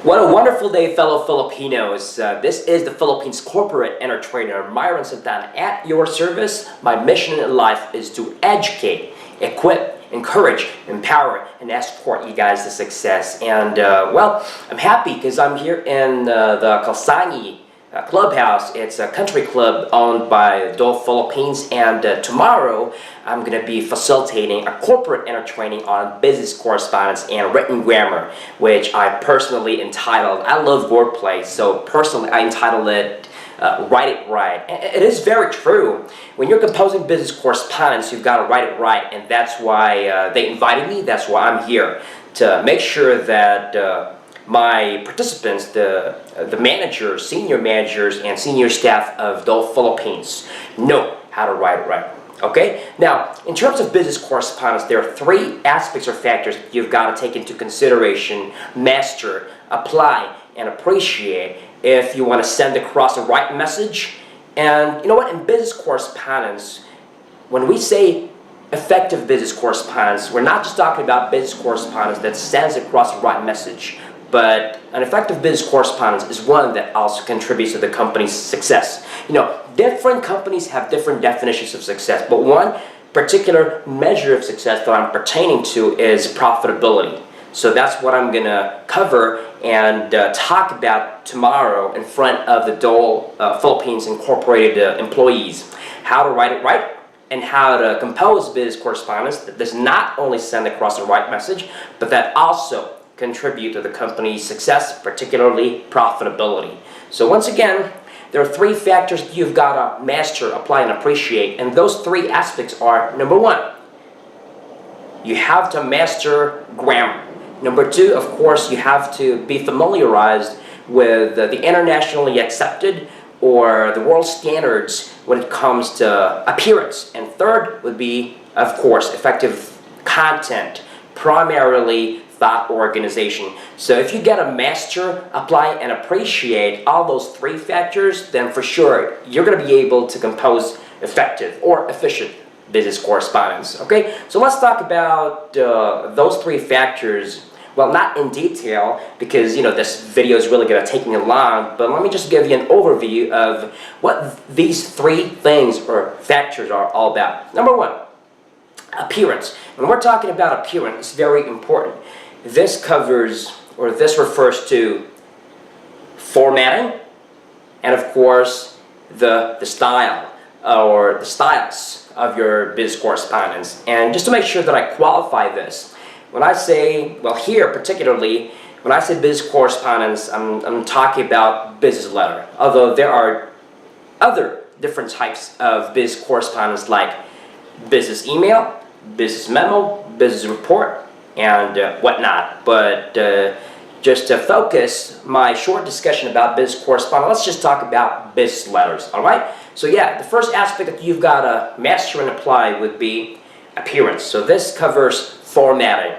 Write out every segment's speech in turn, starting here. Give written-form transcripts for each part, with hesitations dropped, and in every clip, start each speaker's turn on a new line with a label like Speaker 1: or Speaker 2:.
Speaker 1: What a wonderful day, fellow Filipinos. This is the Philippines corporate entertainer, Myron Sta, at your service. My mission in life is to educate, equip, encourage, empower, and escort you guys to success. And, well, I'm happy because I'm here in the Kalsangi Clubhouse. It's a country club owned by Dole Philippines, and tomorrow I'm going to be facilitating a corporate training on business correspondence and written grammar, which I personally entitled, I love wordplay, so personally I entitled it Write It Right. And it is very true. When you're composing business correspondence, you've got to write it right, and that's why they invited me. That's why I'm here, to make sure that my participants, the managers, senior managers, and senior staff of Dole Philippines know how to write it right. Okay? Now, in terms of business correspondence, there are three aspects or factors you've got to take into consideration, master, apply, and appreciate if you want to send across the right message. And you know what? In business correspondence, when we say effective business correspondence, we're not just talking about business correspondence that sends across the right message, but an effective business correspondence is one that also contributes to the company's success. You know, different companies have different definitions of success, but one particular measure of success that I'm pertaining to is profitability. So that's what I'm going to cover and talk about tomorrow in front of the Dole Philippines Incorporated employees. How to write it right, and how to compose business correspondence that does not only send across the right message, but that also contribute to the company's success, particularly profitability. So once again, there are three factors that you've got to master, apply, and appreciate. And those three aspects are, number one, you have to master grammar. Number two, of course, you have to be familiarized with the internationally accepted or the world standards when it comes to appearance. And third would be, of course, effective content, primarily thought organization. So if you get a master, apply, and appreciate all those three factors, then for sure you're going to be able to compose effective or efficient business correspondence. Okay, so let's talk about those three factors. Well, not in detail, because you know this video is really going to take me long, but let me just give you an overview of what these three things or factors are all about. Number one, appearance. When we're talking about appearance, it's very important. This covers, or this refers to formatting, and of course the style or the styles of your business correspondence. And just to make sure that I qualify this, when I say, well, here particularly, when I say business correspondence, I'm talking about business letter, although there are other different types of business correspondence like business email, business memo, business report, and whatnot. But just to focus my short discussion about business correspondence, let's just talk about business letters, all right? So yeah, the first aspect that you've got to master and apply would be appearance. So this covers formatting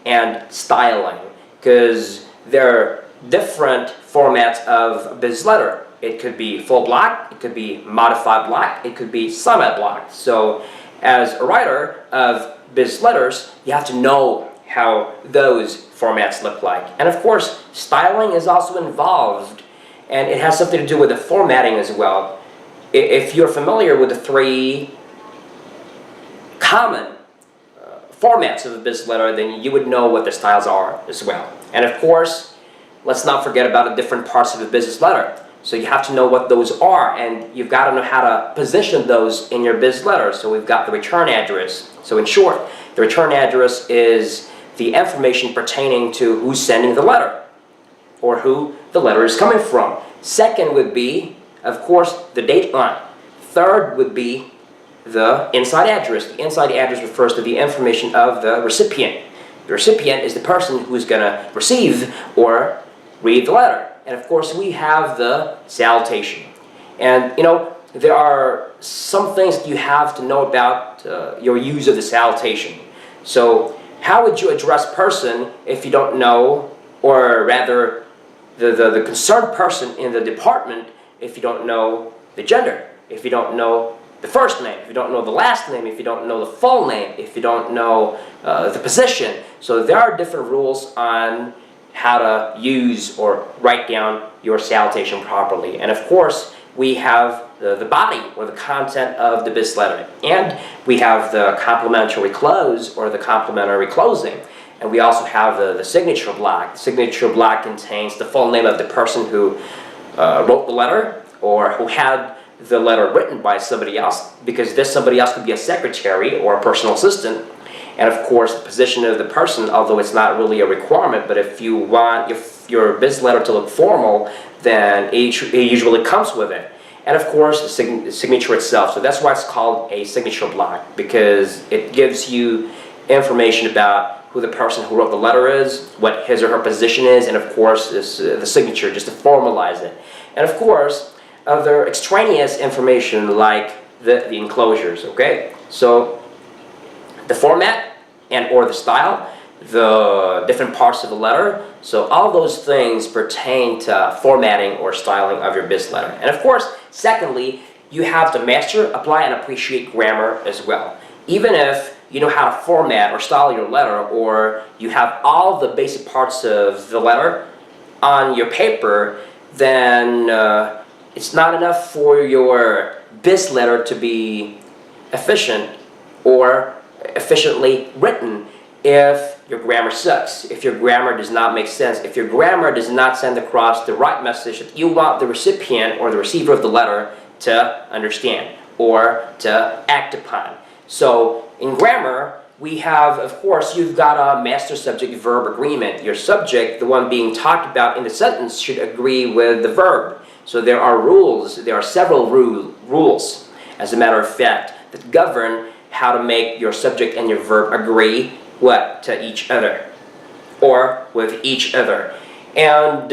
Speaker 1: and styling, because there are different formats of a business letter. It could be full block, it could be modified block, it could be semi-block. So as a writer of business letters, you have to know how those formats look like. And of course, styling is also involved, and it has something to do with the formatting as well. If you're familiar with the three common formats of a business letter, then you would know what the styles are as well. And of course, let's not forget about the different parts of a business letter. So you have to know what those are, and you've got to know how to position those in your business letter. So we've got the return address. So in short, the return address is the information pertaining to who's sending the letter or who the letter is coming from. Second would be, of course, the date line. Third would be the inside address. The inside address refers to the information of the recipient. The recipient is the person who's going to receive or read the letter. And of course, we have the salutation. And you know, there are some things that you have to know about your use of the salutation. So how would you address person if you don't know, or rather the concerned person in the department, if you don't know the gender, if you don't know the first name, if you don't know the last name, if you don't know the full name, if you don't know the position. So there are different rules on how to use or write down your salutation properly. And of course, we have the body or the content of the business letter, and we have the complimentary close or the complimentary closing, and we also have the signature block. The signature block contains the full name of the person who wrote the letter or who had the letter written by somebody else, because this somebody else could be a secretary or a personal assistant. And of course, the position of the person, although it's not really a requirement, but if you want your business letter to look formal, then it usually comes with it. And of course, the signature itself. So that's why it's called a signature block, because it gives you information about who the person who wrote the letter is, what his or her position is, and of course, the signature, just to formalize it. And of course, other extraneous information like the enclosures, okay? So the format and or the style, the different parts of the letter, so all those things pertain to formatting or styling of your business letter. And of course, secondly, you have to master, apply, and appreciate grammar as well. Even if you know how to format or style your letter, or you have all the basic parts of the letter on your paper, then it's not enough for your business letter to be efficient or efficiently written if your grammar sucks, if your grammar does not make sense, if your grammar does not send across the right message that you want the recipient or the receiver of the letter to understand or to act upon. So in grammar, we have, of course, you've got a master subject-verb agreement. Your subject, the one being talked about in the sentence, should agree with the verb. So there are rules, there are several rules, as a matter of fact, that govern how to make your subject and your verb agree what to each other or with each other. And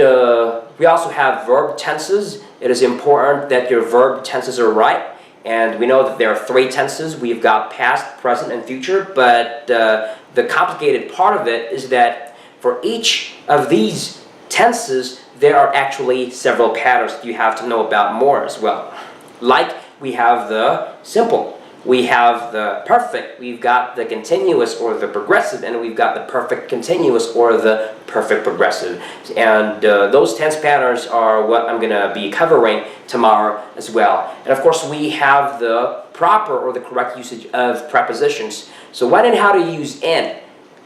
Speaker 1: we also have verb tenses. It is important that your verb tenses are right, and we know that there are 3 tenses. We've got past, present, and future, but the complicated part of it is that for each of these tenses there are actually several patterns that you have to know about more as well. Like, we have the simple, we have the perfect, we've got the continuous or the progressive, and we've got the perfect continuous or the perfect progressive. And those tense patterns are what I'm going to be covering tomorrow as well. And of course, we have the proper or the correct usage of prepositions. So when and how to use in,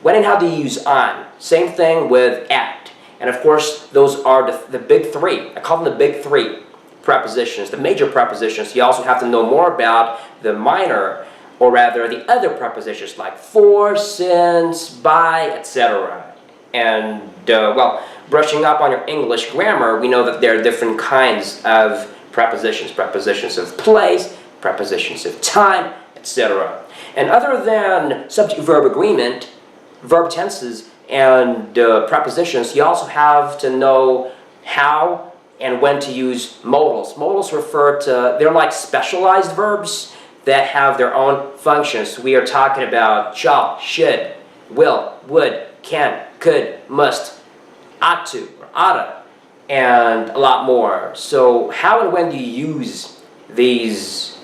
Speaker 1: when and how to use on. Same thing with at. And of course, those are the big 3. I call them the big 3 prepositions, the major prepositions. You also have to know more about the minor, or rather the other prepositions like for, since, by, etc. And well, brushing up on your English grammar, we know that there are different kinds of prepositions. Prepositions of place, prepositions of time, etc. And other than subject-verb agreement, verb tenses, and prepositions, you also have to know how and when to use modals. Modals refer to, they're like specialized verbs that have their own functions. We are talking about shall, should, will, would, can, could, must, ought to, or oughta, and a lot more. So how and when do you use these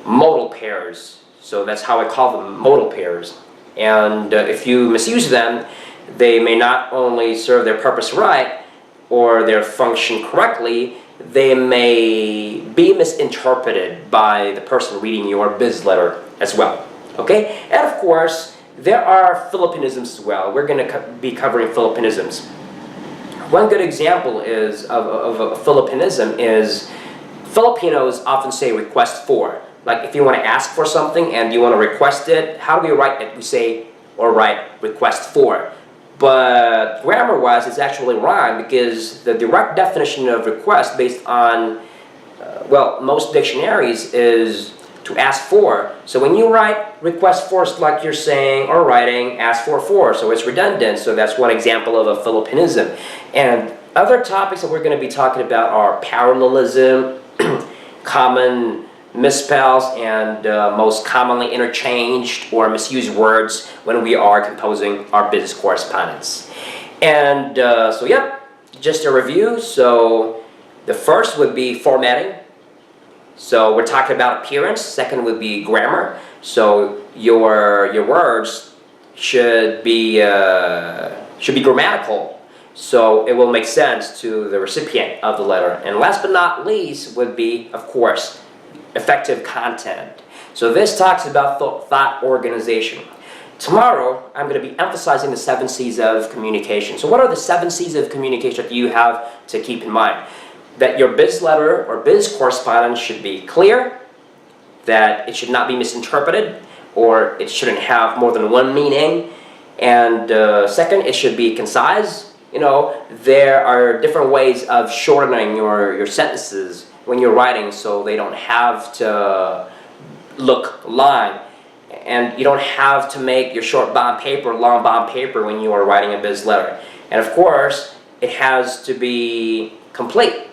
Speaker 1: modal pairs? So that's how I call them, modal pairs. And if you misuse them, they may not only serve their purpose right or their function correctly, they may be misinterpreted by the person reading your business letter as well. Okay? And of course, there are Filipinisms as well. We're going to be covering Filipinisms. One good example is of a Filipinism is Filipinos often say request for. Like if you want to ask for something and you want to request it, how do we write it? We say or write request for. But grammar-wise, it's actually wrong, because the direct definition of request based on, well, most dictionaries is to ask for. So when you write request for, it's like you're saying or writing ask for, so it's redundant. So that's one example of a Filipinism. And other topics that we're going to be talking about are parallelism, common misspells, and most commonly interchanged or misused words when we are composing our business correspondence. And so yep, just a review. So the first would be formatting. So we're talking about appearance. Second would be grammar. So your words should be grammatical. so it will make sense to the recipient of the letter. And last but not least would be, of course, effective content. So this talks about thought organization. Tomorrow, I'm going to be emphasizing the 7 C's of communication. So what are the 7 C's of communication that you have to keep in mind? That your biz letter or biz correspondence should be clear, that it should not be misinterpreted, or it shouldn't have more than one meaning, and second, it should be concise. You know, there are different ways of shortening your sentences when you're writing, so they don't have to look long, and you don't have to make your short bond paper long bond paper when you are writing a biz letter. And of course, it has to be complete,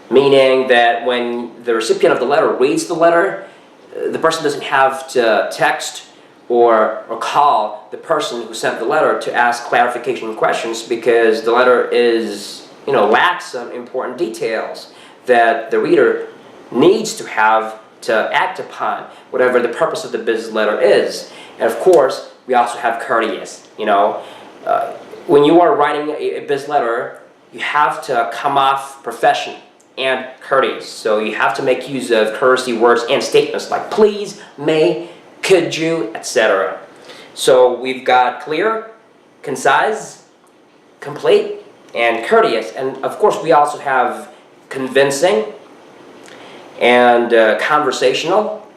Speaker 1: meaning that when the recipient of the letter reads the letter, the person doesn't have to text or call the person who sent the letter to ask clarification questions, because the letter is, you know, lacks some important details that the reader needs to have to act upon whatever the purpose of the biz letter is. And of course, we also have courteous. You know, when you are writing a biz letter, you have to come off professional and courteous. So you have to make use of courtesy words and statements like please, may, could you, etc. So we've got clear, concise, complete, and courteous. And of course, we also have convincing and conversational,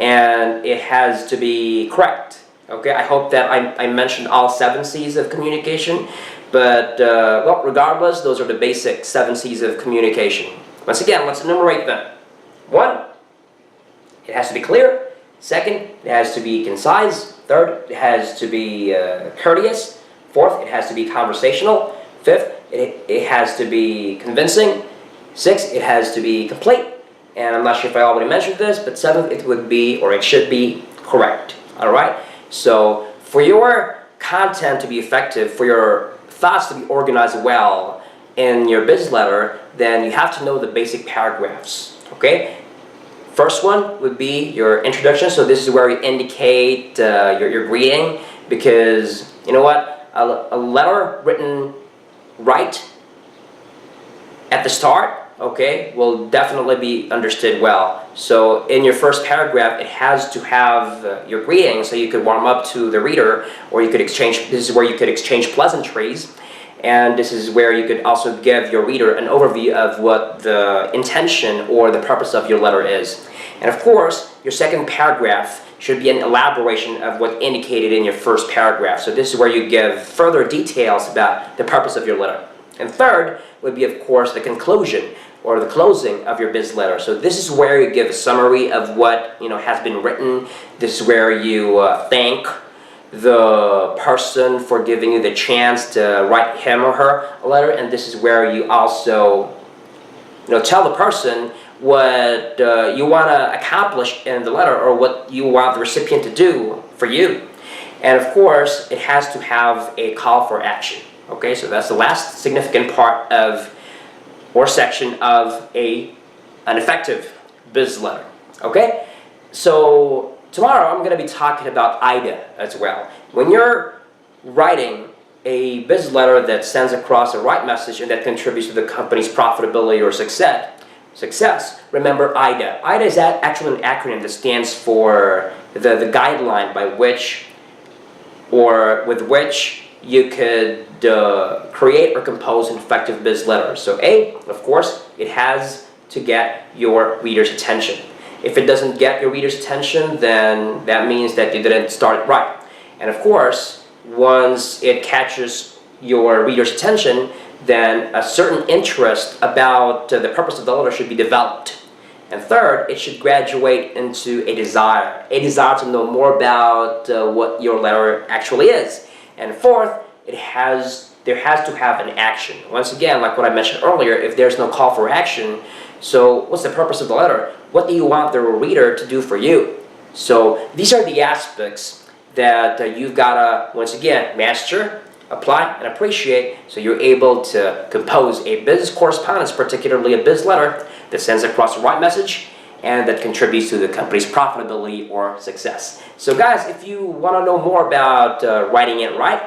Speaker 1: and it has to be correct. Okay, I hope that I mentioned all 7 C's of communication, but well, regardless, those are the basic 7 C's of communication. Once again, let's enumerate them. 1, it has to be clear. 2nd, it has to be concise. 3rd, it has to be courteous. 4th, it has to be conversational. 5th, it has to be convincing. 6th, it has to be complete. And I'm not sure if I already mentioned this, but 7th, it would be, or it should be, correct. All right? So for your content to be effective, for your thoughts to be organized well in your biz letter, then you have to know the basic paragraphs. Okay? First one would be your introduction. So this is where you indicate your greeting, because you know what? A letter written right at the start, okay, will definitely be understood well. So in your first paragraph, it has to have your greeting, so you could warm up to the reader, or you could exchange. This is where you could exchange pleasantries. And this is where you could also give your reader an overview of what the intention or the purpose of your letter is. And of course, your second paragraph should be an elaboration of what indicated in your first paragraph. So this is where you give further details about the purpose of your letter. And third would be, of course, the conclusion or the closing of your biz letter. So this is where you give a summary of what has been written. This is where you thank the person for giving you the chance to write him or her a letter, and this is where you also tell the person what you want to accomplish in the letter, or what you want the recipient to do for you. And of course, it has to have a call for action. Okay, so that's the last significant part of or section of an effective biz letter. Okay, so tomorrow I'm going to be talking about IDA as well. When you're writing a biz letter that sends across the right message and that contributes to the company's profitability or success, remember IDA. IDA is actually an acronym that stands for the guideline by which or with which you could create or compose an effective biz letter. So A, of course, it has to get your reader's attention. If it doesn't get your reader's attention, then that means that you didn't start it right. And of course, once it catches your reader's attention, then a certain interest about the purpose of the letter should be developed. And third, it should graduate into a desire to know more about what your letter actually is. And fourth, there has to have an action. Once again, like what I mentioned earlier, if there's no call for action, so what's the purpose of the letter? What do you want the reader to do for you? So these are the aspects that you've got to, once again, master, apply, and appreciate, so you're able to compose a business correspondence, particularly a biz letter, that sends across the right message and that contributes to the company's profitability or success. So guys, if you want to know more about writing it right,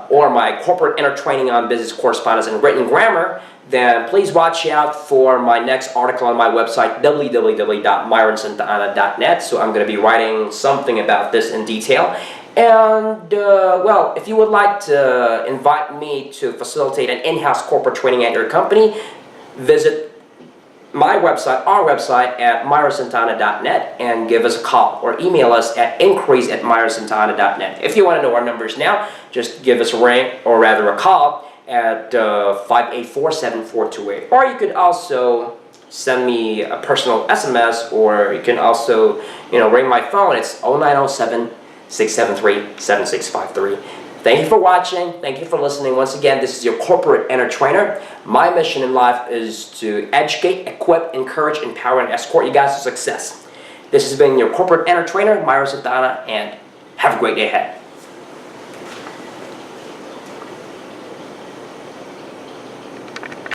Speaker 1: or my corporate inner training on business correspondence and written grammar, then please watch out for my next article on my website, www.myronsantana.net. So I'm going to be writing something about this in detail. And, well, if you would like to invite me to facilitate an in-house corporate training at your company, visit my website, our website, at myronsantana.net and give us a call or email us at inquiries@myronsantana.net. If you want to know our numbers now, just give us a ring, or rather a call, at 584-7428. Or you could also send me a personal SMS, or you can also, ring my phone. It's 0907-673-7653. Thank you for watching. Thank you for listening. Once again, this is your corporate inner trainer. My mission in life is to educate, equip, encourage, empower, and escort you guys to success. This has been your corporate inner trainer, Myron Sta, and have a great day ahead.